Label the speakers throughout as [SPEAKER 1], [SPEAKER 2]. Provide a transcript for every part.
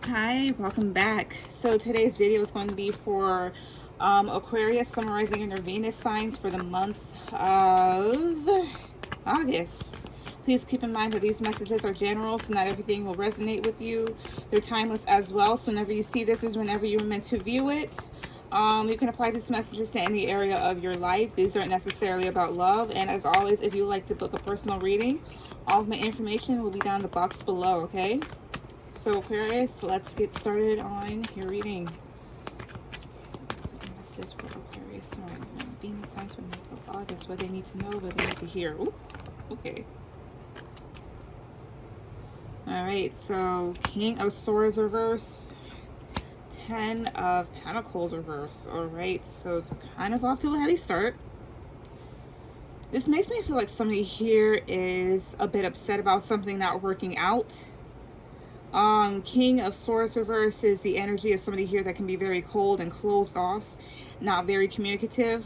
[SPEAKER 1] Hi, welcome back. So today's video is going to be for Aquarius, summarizing your Venus signs for the month of August. Please keep in mind that these messages are general, so not everything will resonate with you. They're timeless as well, so whenever you see this is whenever you were meant to view it. You can apply these messages to any area of your life. These aren't necessarily about love. And as always, if you would like to book a personal reading, all of my information will be down in the box below, okay? So Aquarius, let's get started on your reading. What's this for Aquarius? All right, Venus signs for the month of August. What they need to know, what they need to hear. Ooh, okay. All right, so King of Swords reverse, 10 of Pentacles reverse. All right, so it's kind of off to a heavy start. This makes me feel like somebody here is a bit upset about something not working out. King of Swords reverse is the energy of somebody here that can be very cold and closed off, not very communicative.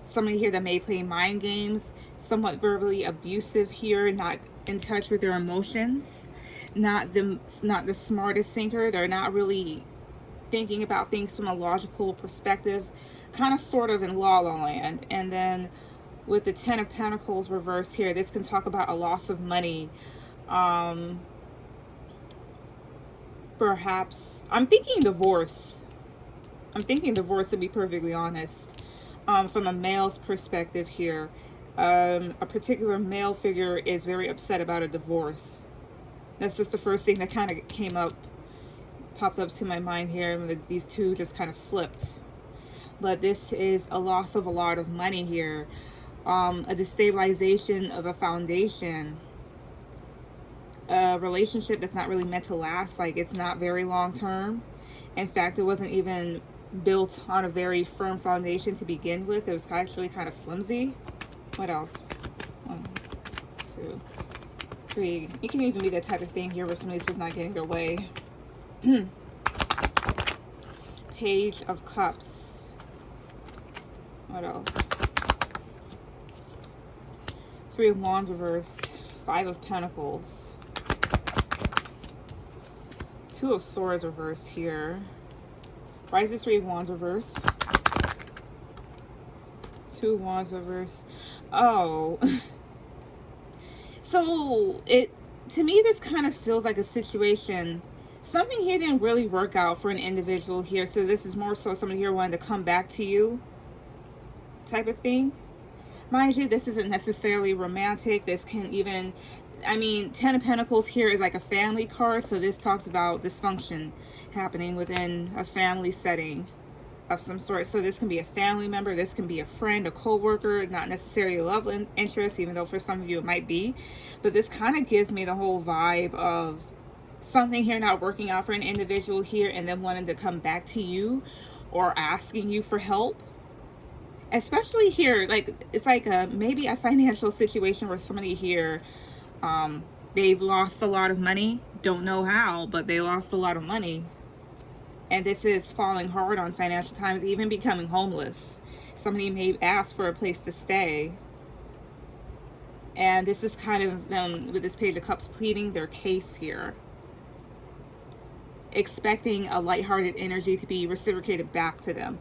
[SPEAKER 1] Somebody here that may play mind games, somewhat verbally abusive here, not in touch with their emotions, not the smartest thinker. They're not really thinking about things from a logical perspective, kind of sort of in la la land. And then with the 10 of Pentacles reverse here, this can talk about a loss of money. Perhaps I'm thinking divorce. I'm thinking divorce, to be perfectly honest. From a male's perspective here, a particular male figure is very upset about a divorce. That's just the first thing that kind of popped up to my mind here when these two just kind of flipped. But this is a loss of a lot of money here, a destabilization of a foundation, a relationship that's not really meant to last. Like, it's not very long term. In fact, it wasn't even built on a very firm foundation to begin with. It was actually kind of flimsy. What else? 1, 2, 3. It can even be that type of thing here where somebody's just not getting their way. Page of Cups. What else? 3 of Wands reverse, 5 of Pentacles, 2 of Swords reverse here. Why is this 3 of Wands reverse? 2 of Wands reverse. Oh. So to me, this kind of feels like a situation. Something here didn't really work out for an individual here. So this is more so somebody here wanting to come back to you type of thing. Mind you, this isn't necessarily romantic. This can even, 10 of Pentacles here is like a family card. So this talks about dysfunction happening within a family setting of some sort. So this can be a family member. This can be a friend, a co-worker, not necessarily a love interest, even though for some of you it might be. But this kind of gives me the whole vibe of something here not working out for an individual here and then wanting to come back to you or asking you for help. Especially here, like, it's like maybe a financial situation where somebody here, they've lost a lot of money. Don't know how, but they lost a lot of money. And this is falling hard on financial times, even becoming homeless. Somebody may ask for a place to stay. And this is kind of them, with this Page of Cups, pleading their case here. Expecting a lighthearted energy to be reciprocated back to them.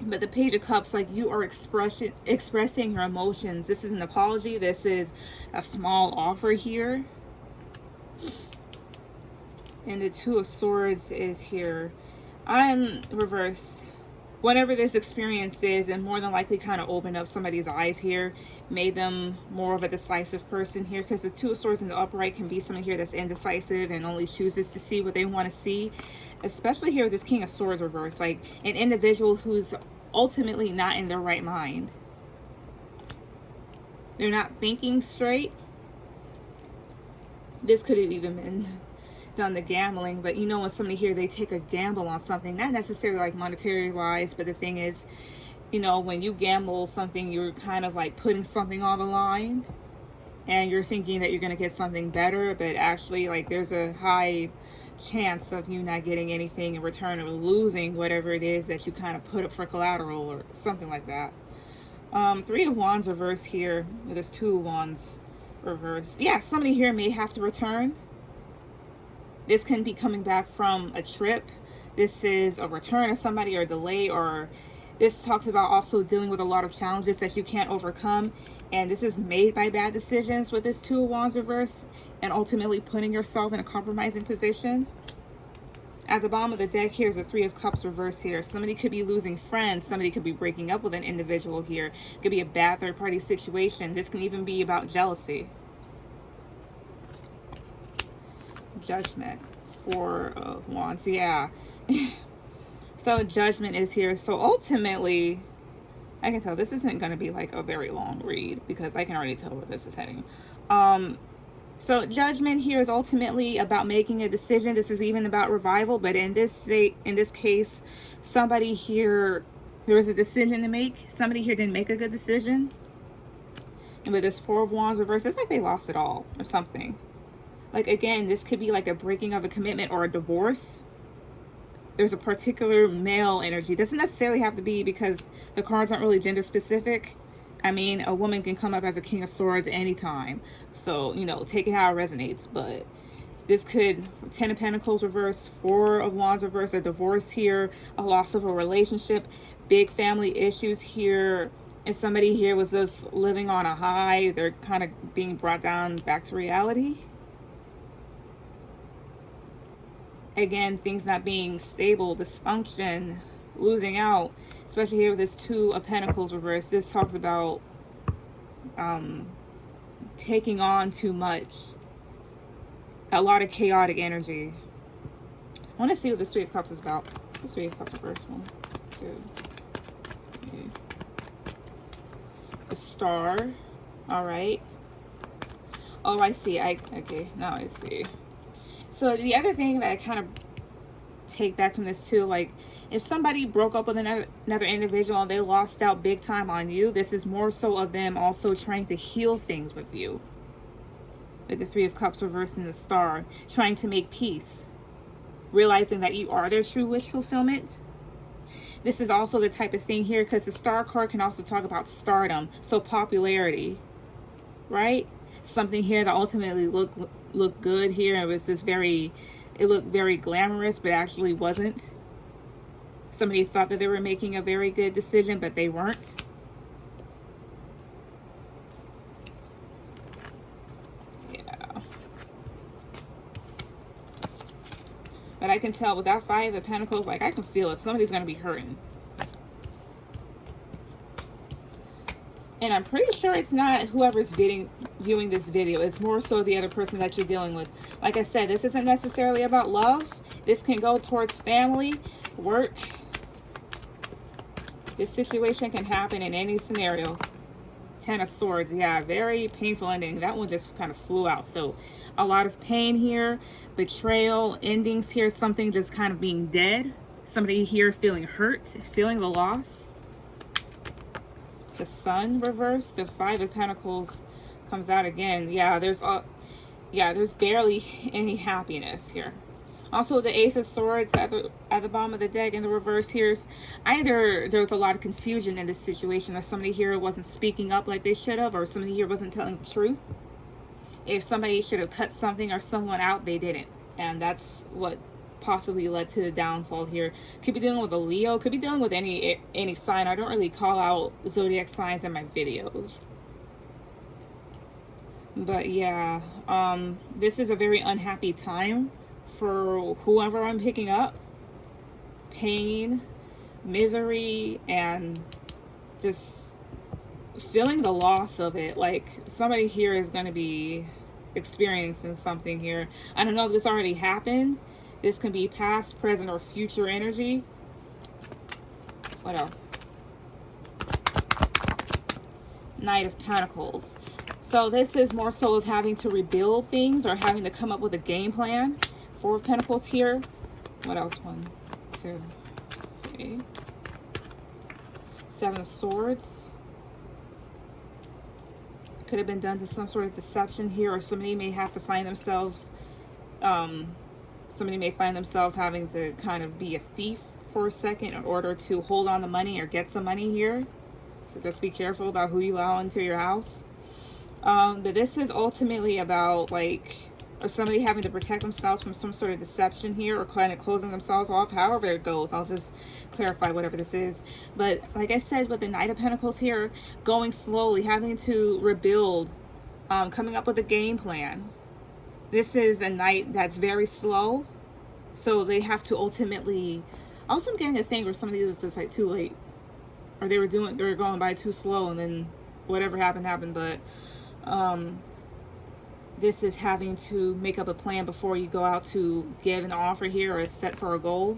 [SPEAKER 1] But the Page of Cups, like, you are expressing your emotions. This is an apology. This is a small offer here. And the 2 of Swords is here. I'm reverse. Whatever this experience is, and more than likely kind of opened up somebody's eyes here, made them more of a decisive person here, because the 2 of Swords in the upright can be someone here that's indecisive and only chooses to see what they want to see. Especially here with this King of Swords reverse, like an individual who's ultimately not in their right mind. They're not thinking straight. This could have even been done the gambling, but you know, when somebody here, they take a gamble on something, not necessarily like monetary wise, but the thing is, you know, when you gamble something, you're kind of like putting something on the line and you're thinking that you're going to get something better, but actually, like, there's a high chance of you not getting anything in return, or losing whatever it is that you kind of put up for collateral or something like that. 3 of Wands reverse here with this 2 of Wands reverse. Yeah, somebody here may have to return. This can be coming back from a trip. This is a return of somebody or delay, or this talks about also dealing with a lot of challenges that you can't overcome. And this is made by bad decisions with this Two of Wands reverse, and ultimately putting yourself in a compromising position. At the bottom of the deck here is a Three of Cups reverse here. Somebody could be losing friends. Somebody could be breaking up with an individual here. It could be a bad third-party situation. This can even be about jealousy. Judgment. Four of Wands. Yeah. So Judgment is here. So ultimately, I can tell this isn't going to be like a very long read, because I can already tell where this is heading. So Judgment here is ultimately about making a decision. This is even about revival, but in this case, somebody here, there was a decision to make. Somebody here didn't make a good decision. And with this Four of Wands reverse, it's like they lost it all or something. Like, again, this could be like a breaking of a commitment or a divorce. There's a particular male energy. It doesn't necessarily have to be, because the cards aren't really gender specific. I mean, a woman can come up as a King of Swords anytime. So, you know, take it how it resonates. But this could, Ten of Pentacles reverse, Four of Wands reverse, a divorce here, a loss of a relationship, big family issues here. And somebody here was just living on a high. They're kind of being brought down back to reality. Again, things not being stable, dysfunction, losing out, especially here with this Two of Pentacles reverse. This talks about taking on too much, a lot of chaotic energy. I want to see what this Three of Cups is about. What's this Three of Cups reverse? 1, 2, 3. The Star. All right. Oh, I see. Okay, now I see. So the other thing that I kind of take back from this too, like, if somebody broke up with another individual and they lost out big time on you, this is more so of them also trying to heal things with you. With the Three of Cups reversed in the Star, trying to make peace, realizing that you are their true wish fulfillment. This is also the type of thing here, because the Star card can also talk about stardom, so popularity, right? Something here that ultimately looked good here. It was this it looked very glamorous, but actually wasn't. Somebody thought that they were making a very good decision, but they weren't. Yeah. But I can tell with that Five of Pentacles, like, I can feel it. Somebody's going to be hurting. And I'm pretty sure it's not whoever's viewing this video. It's more so the other person that you're dealing with. Like I said, this isn't necessarily about love. This can go towards family, work. This situation can happen in any scenario. Ten of Swords. Yeah, very painful ending. That one just kind of flew out. So a lot of pain here. Betrayal. Endings here. Something just kind of being dead. Somebody here feeling hurt. Feeling the loss. The Sun reversed. The Five of Pentacles comes out again. Yeah, there's barely any happiness here. Also, the Ace of Swords at the bottom of the deck in the reverse here. Either there was a lot of confusion in this situation, or somebody here wasn't speaking up like they should have, or somebody here wasn't telling the truth. If somebody should have cut something or someone out, they didn't. And that's what possibly led to the downfall here. Could be dealing with a Leo, could be dealing with any sign. I don't really call out zodiac signs in my videos, but yeah, this is a very unhappy time for whoever I'm picking up. Pain, misery, and just feeling the loss of it. Like, somebody here is going to be experiencing something here. I don't know if this already happened. This can be past, present, or future energy. What else? Knight of Pentacles. So this is more so of having to rebuild things or having to come up with a game plan. Four of Pentacles here. What else? 1, 2, 3. Seven of Swords. Could have been done to some sort of deception here, or somebody may have to find themselves somebody may find themselves having to kind of be a thief for a second in order to hold on to money or get some money here. So just be careful about who you allow into your house. But this is ultimately about, like, or somebody having to protect themselves from some sort of deception here, or kind of closing themselves off, however it goes. I'll just clarify whatever this is. But like I said, with the Knight of Pentacles here, going slowly, having to rebuild, coming up with a game plan. This is a Knight that's very slow, so they have to ultimately, also I'm getting a thing where somebody was just like too late, or they were going by too slow, and then whatever happened. But this is having to make up a plan before you go out to give an offer here, or set for a goal.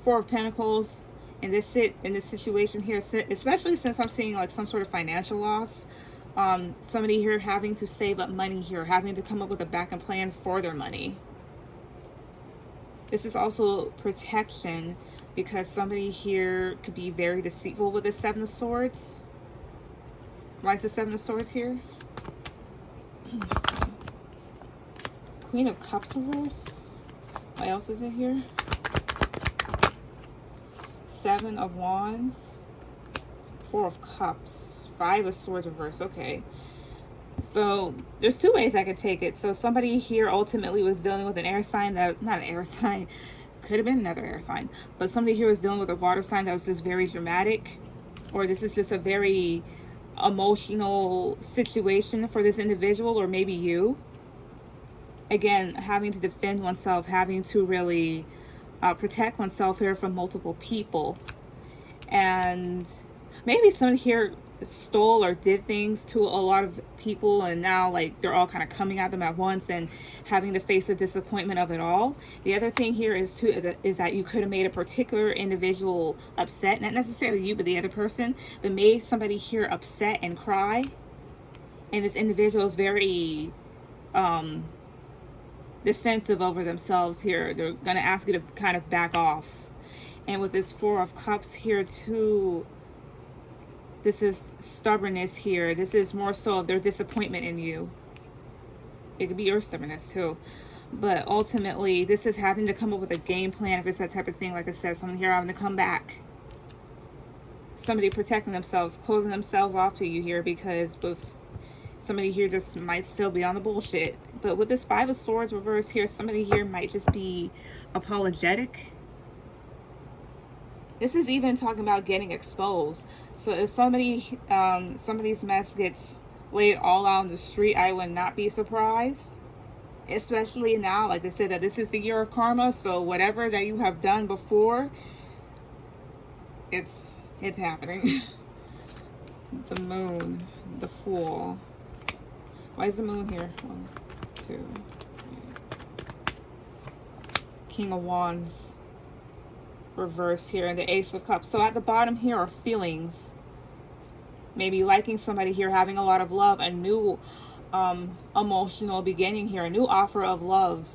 [SPEAKER 1] Four of Pentacles in this situation here, especially since I'm seeing like some sort of financial loss. Somebody here having to save up money here, having to come up with a backup plan for their money. This is also protection, because somebody here could be very deceitful with the Seven of Swords. Why is the Seven of Swords here? Queen of Cups reverse. What else is it here? Seven of Wands. Four of Cups. Five of Swords reverse. Okay. So there's two ways I could take it. So somebody here ultimately was dealing with an air sign that, not an air sign, could have been another air sign, but somebody here was dealing with a water sign that was just very dramatic, or this is just a very emotional situation for this individual, or maybe you. Again, having to defend oneself, having to really protect oneself here from multiple people. And maybe somebody here stole or did things to a lot of people, and now like they're all kind of coming at them at once and having to face the disappointment of it all. The other thing here is that you could have made a particular individual upset, not necessarily you, but the other person, but made somebody here upset and cry, and this individual is very defensive over themselves here. They're going to ask you to kind of back off. And with this Four of Cups here too, this is stubbornness here. This is more so of their disappointment in you. It could be your stubbornness too. But ultimately, this is having to come up with a game plan. If it's that type of thing, like I said, someone here having to come back. Somebody protecting themselves, closing themselves off to you here, because with somebody here just might still be on the bullshit. But with this Five of Swords reverse here, somebody here might just be apologetic. This is even talking about getting exposed. So if somebody's mess gets laid all out on the street, I would not be surprised. Especially now, like I said, that this is the year of karma. So whatever that you have done before, it's happening. The Moon, the Fool. Why is the Moon here? 1, 2, 3. King of Wands reverse here, and the Ace of Cups. So at the bottom here are feelings. Maybe liking somebody here, having a lot of love, a new emotional beginning here, a new offer of love.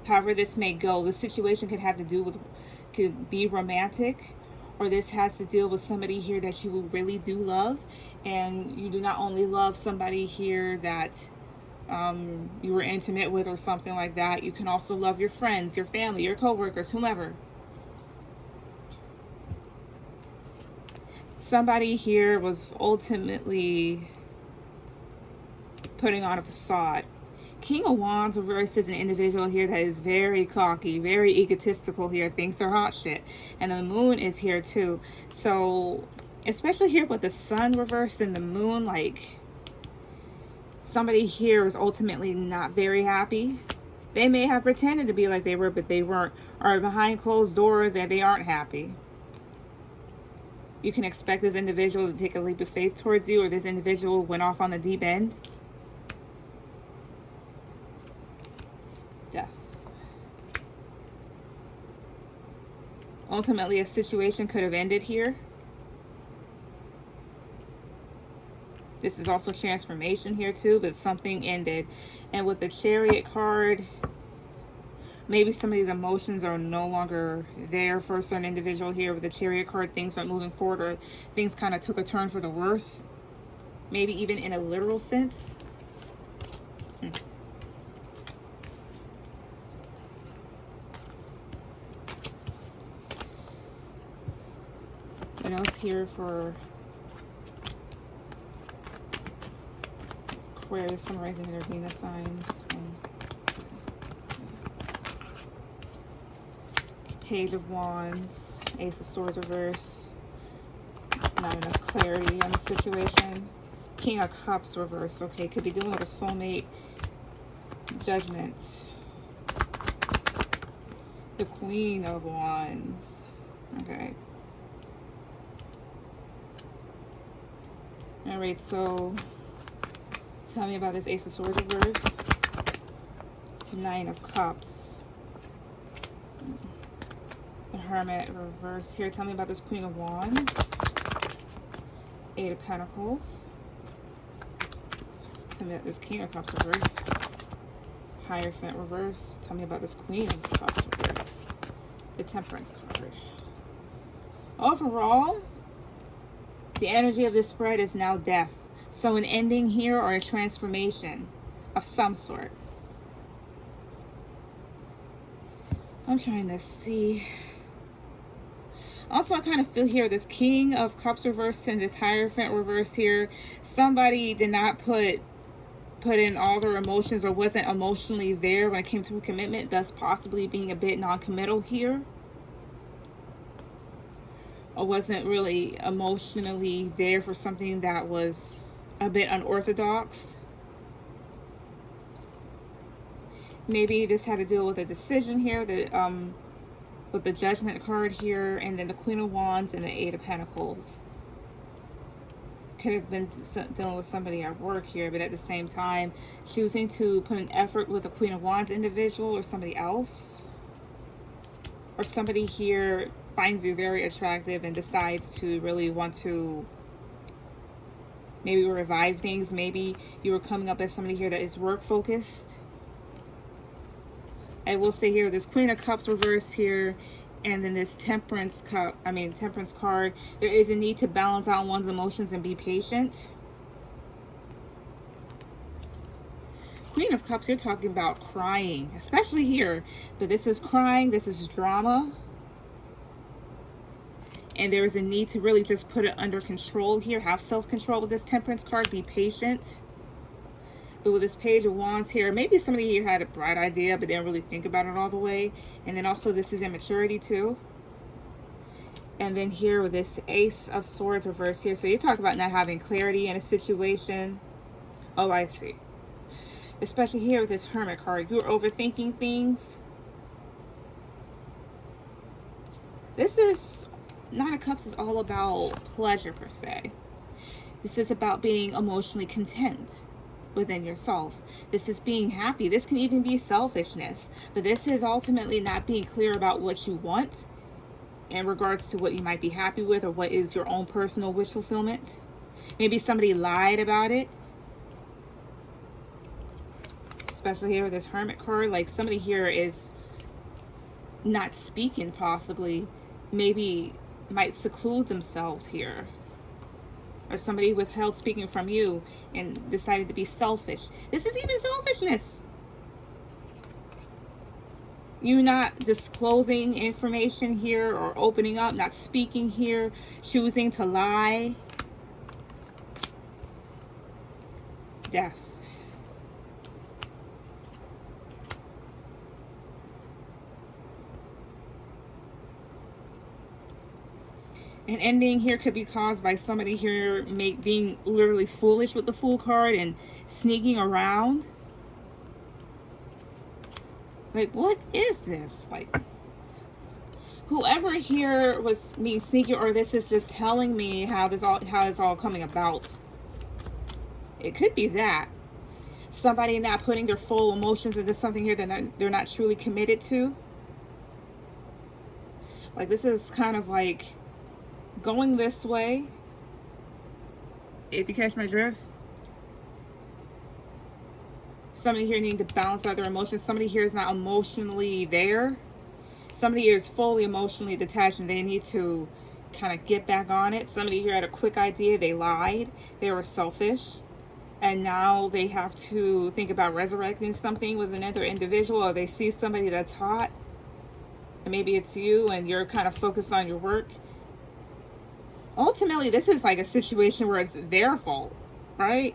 [SPEAKER 1] However this may go, the situation could be romantic, or this has to deal with somebody here that you really do love, and you do not only love somebody here that you were intimate with or something like that. You can also love your friends, your family, your co-workers, whomever. Somebody here was ultimately putting on a facade. King of Wands reverse is an individual here that is very cocky, very egotistical here, thinks they're hot shit. And the Moon is here too. So, especially here with the Sun reversed and the Moon, like, somebody here is ultimately not very happy. They may have pretended to be like they were, but they weren't. Or behind closed doors and they aren't happy. You can expect this individual to take a leap of faith towards you, or this individual went off on the deep end. Death. Ultimately, a situation could have ended here. This is also transformation here too, but something ended. And with the Chariot card, maybe somebody's emotions are no longer there for a certain individual here. With the Chariot card, things aren't moving forward, or things kind of took a turn for the worse. Maybe even in a literal sense. What else here for Aquarius, Sun, Rising, and their Venus signs? Page of Wands, Ace of Swords reverse. Not enough clarity on the situation. King of Cups reverse. Okay, could be dealing with a soulmate. Judgment. The Queen of Wands. Okay. Alright, so tell me about this Ace of Swords reverse. Nine of Cups. The Hermit reverse here. Tell me about this Queen of Wands. Eight of Pentacles. Tell me about this King of Cups reverse. Hierophant reverse. Tell me about this Queen of Cups reverse. The Temperance card. Overall, the energy of this spread is now death. So an ending here or a transformation of some sort. I'm trying to see. Also, I kind of feel here this King of Cups reverse and this Hierophant reverse here. Somebody did not put in all their emotions or wasn't emotionally there when it came to a commitment, thus possibly being a bit non-committal here. Or wasn't really emotionally there for something that was a bit unorthodox. Maybe this had to deal with a decision here that with the Judgment card here, and then the Queen of Wands and the Eight of Pentacles. Could have been dealing with somebody at work here, but at the same time choosing to put an effort with a Queen of Wands individual or somebody else. Or somebody here finds you very attractive and decides to really want to maybe revive things. Maybe you were coming up as somebody here that is work focused. I will say here, this Queen of Cups reverse here, and then this Temperance card. There is a need to balance out one's emotions and be patient. Queen of Cups, you're talking about crying, especially here. But this is crying, this is drama. And there is a need to really just put it under control here. Have self-control with this Temperance card. Be patient. But with this Page of Wands here, maybe somebody here had a bright idea but didn't really think about it all the way. And then also this is immaturity too. And then here with this Ace of Swords reverse here. So you're talking about not having clarity in a situation. Oh, I see. Especially here with this Hermit card. You're overthinking things. This is, Nine of Cups is all about pleasure per se. This is about being emotionally content within yourself. This is being happy. This can even be selfishness, but this is ultimately not being clear about what you want in regards to what you might be happy with or what is your own personal wish fulfillment. Maybe somebody lied about it, especially here with this Hermit card. Like somebody here is not speaking, possibly maybe might seclude themselves here. Or somebody withheld speaking from you and decided to be selfish. This is even selfishness. You not disclosing information here or opening up, not speaking here, choosing to lie. Death. An ending here could be caused by somebody here being literally foolish with the Fool card and sneaking around. Like, what is this? Like, whoever here was being sneaky, or this is just telling me how it's all coming about. It could be that. Somebody not putting their full emotions into something here that they're not truly committed to. Like, this is kind of like going this way, if you catch my drift. Somebody here needing to balance out their emotions. Somebody here is not emotionally there. Somebody here is fully emotionally detached and they need to kind of get back on it. Somebody here had a quick idea, they lied, they were selfish, and now they have to think about resurrecting something with another individual, or they see somebody that's hot and maybe it's you and you're kind of focused on your work. Ultimately, this is like a situation where it's their fault, right?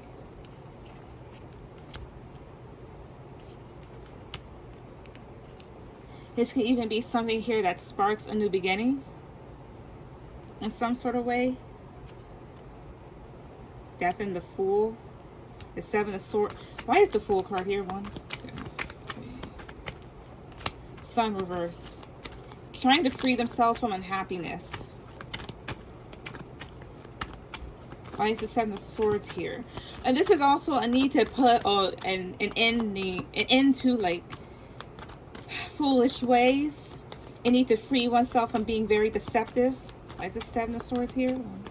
[SPEAKER 1] This could even be something here that sparks a new beginning in some sort of way. Death and the Fool. The Seven of Swords. Why is the Fool card here? 1, 2, 3. Sun reverse. Trying to free themselves from unhappiness. Why is the Seven of Swords here? And this is also a need to put an end to like foolish ways. A need to free oneself from being very deceptive. Why is the Seven of Swords here? 1,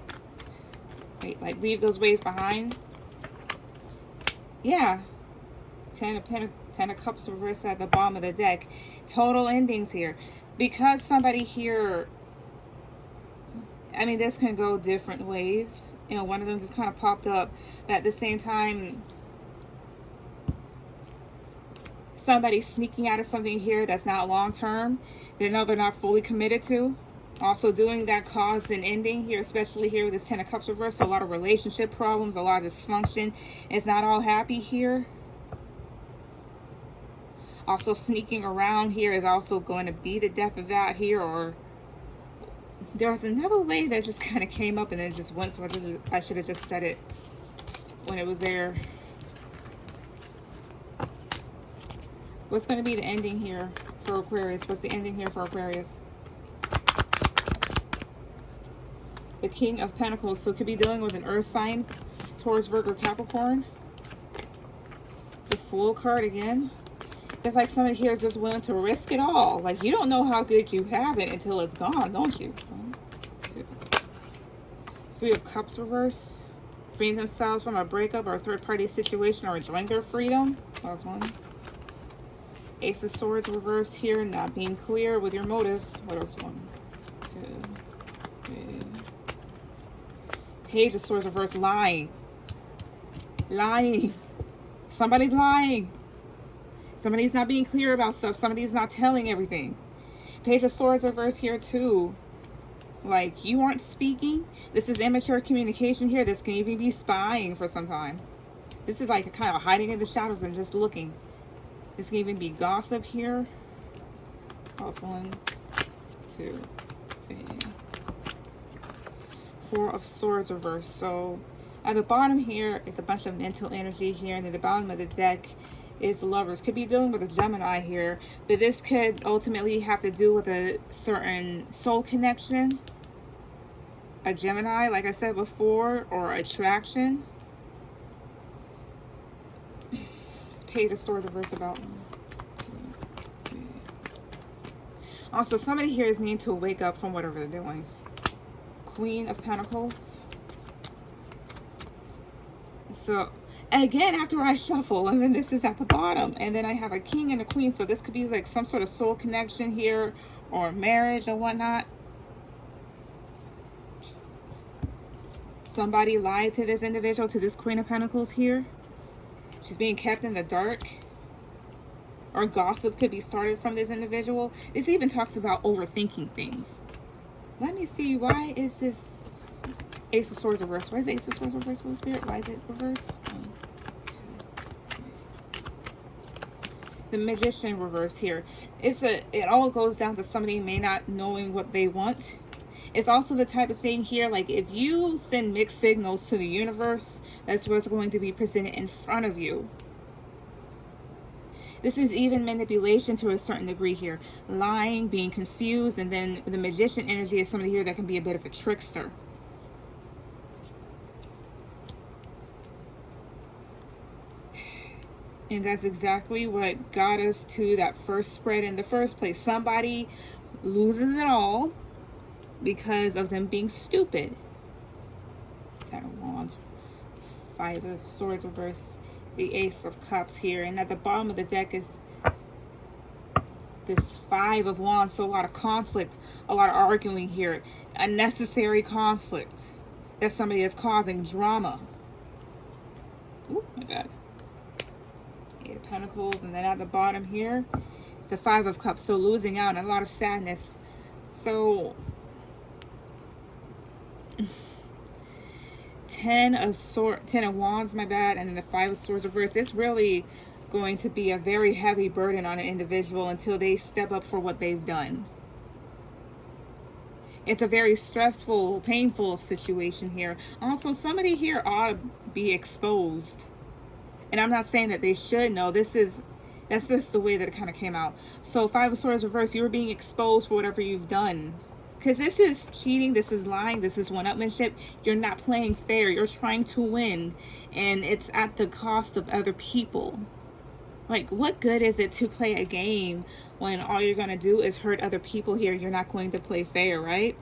[SPEAKER 1] 2. Wait, like leave those ways behind. Yeah. Ten of Cups reversed at the bottom of the deck. Total endings here. Because somebody here, I mean, this can go different ways. You know, one of them just kind of popped up. But at the same time, somebody sneaking out of something here that's not long-term. They know they're not fully committed to. Also doing that caused an ending here, especially here with this Ten of Cups reversed. So a lot of relationship problems, a lot of dysfunction. It's not all happy here. Also sneaking around here is also going to be the death of that here. Or there's another way that just kind of came up and then it just went. So I should have just said it when it was there. What's going to be the ending here for Aquarius? What's the ending here for Aquarius? The King of Pentacles. So it could be dealing with an earth sign, Taurus, Virgo, Capricorn. The Fool card again. It's like somebody here is just willing to risk it all. Like, you don't know how good you have it until it's gone, don't you? 1, 2. 3 of Cups reverse. Freeing themselves from a breakup or a third-party situation or enjoying their freedom. That was 1. Ace of Swords reverse here. Not being clear with your motives. What else? 1, 2, 3. Page of Swords reverse. Lying. Lying. Somebody's lying. Somebody's not being clear about stuff. Somebody's not telling everything. Page of Swords reverse here too. Like, you aren't speaking. This is immature communication here. This can even be spying for some time. This is like a kind of hiding in the shadows and just looking. This can even be gossip here. That's 1, 2, 3. 4 of Swords reverse. So at the bottom here is a bunch of mental energy here. And at the bottom of the deck is Lovers. Could be dealing with a Gemini here, but this could ultimately have to do with a certain soul connection, a Gemini, like I said before, or attraction. It's Page of Swords reverse about 1, 2, 3. Also, somebody here is needing to wake up from whatever they're doing. Queen of Pentacles. So again, after I shuffle, and then this is at the bottom, and then I have a king and a queen. So this could be like some sort of soul connection here, or marriage or whatnot. Somebody lied to this individual, to this Queen of Pentacles here. She's being kept in the dark. Or gossip could be started from this individual. This even talks about overthinking things. Let me see, why is this Ace of Swords reverse? Why is Ace of Swords reverse, Holy Spirit? Why is it reverse? 1, 2, 3. The Magician reverse here. It all goes down to somebody may not knowing what they want. It's also the type of thing here, like if you send mixed signals to the universe, that's what's going to be presented in front of you. This is even manipulation to a certain degree here. Lying, being confused, and then the Magician energy is somebody here that can be a bit of a trickster. And that's exactly what got us to that first spread in the first place. Somebody loses it all because of them being stupid. 10 of Wands, 5 of Swords reverse, the Ace of Cups here. And at the bottom of the deck is this 5 of Wands. So a lot of conflict, a lot of arguing here. Unnecessary conflict that somebody is causing drama. Oh my God. 8 of Pentacles, and then at the bottom here, it's the 5 of Cups. So losing out and a lot of sadness. So 10 of Wands, my bad, and then the 5 of Swords reverse. It's really going to be a very heavy burden on an individual until they step up for what they've done. It's a very stressful, painful situation here. Also, somebody here ought to be exposed. And I'm not saying that they should. No, that's just the way that it kind of came out. So 5 of Swords reversed, you're being exposed for whatever you've done. Because this is cheating, this is lying, this is one-upmanship. You're not playing fair. You're trying to win. And it's at the cost of other people. Like, what good is it to play a game when all you're going to do is hurt other people here? You're not going to play fair, right?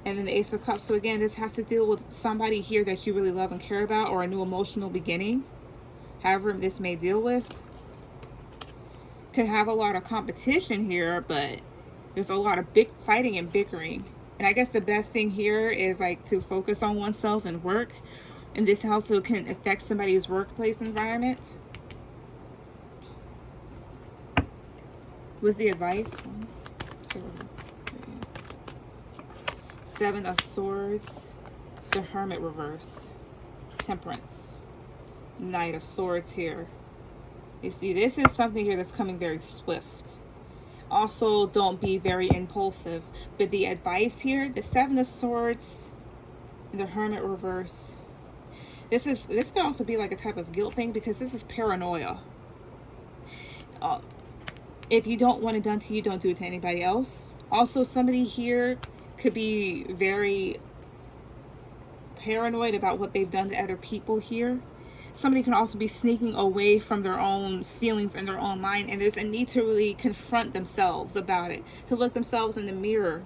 [SPEAKER 1] And then the Ace of Cups. So again, this has to deal with somebody here that you really love and care about, or a new emotional beginning. However this may deal with. Could have a lot of competition here, but there's a lot of big fighting and bickering. And I guess the best thing here is like to focus on oneself and work. And this also can affect somebody's workplace environment. What's the advice? 7 of Swords, the Hermit reverse, Temperance, Knight of Swords here. You see, this is something here that's coming very swift. Also, don't be very impulsive. But the advice here, the 7 of Swords and the Hermit reverse. This could also be like a type of guilt thing, because this is paranoia. If you don't want it done to you, don't do it to anybody else. Also, somebody here could be very paranoid about what they've done to other people here. Somebody can also be sneaking away from their own feelings and their own mind, and there's a need to really confront themselves about it, to look themselves in the mirror.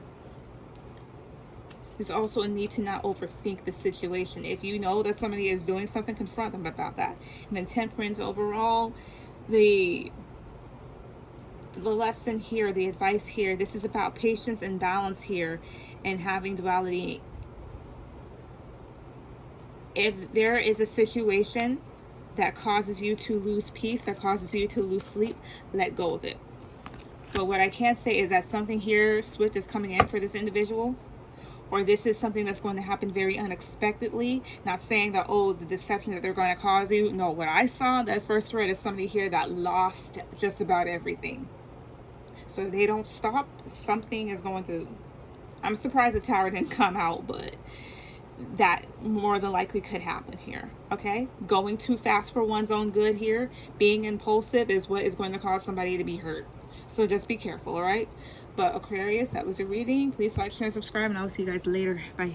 [SPEAKER 1] There's also a need to not overthink the situation. If you know that somebody is doing something, confront them about that. And then Temperance overall, the lesson here, the advice here, this is about patience and balance here, and having duality. If there is a situation that causes you to lose peace, that causes you to lose sleep, let go of it. But what I can say is that something here swift is coming in for this individual, or this is something that's going to happen very unexpectedly. Not saying that, oh, the deception that they're going to cause you. No, what I saw, that first read, is somebody here that lost just about everything. So if they don't stop, something is going to... I'm surprised the Tower didn't come out, but that more than likely could happen here. Okay? Going too fast for one's own good here, being impulsive, is what is going to cause somebody to be hurt. So just be careful, all right? But Aquarius, that was your reading. Please like, share, and subscribe, and I will see you guys later. Bye.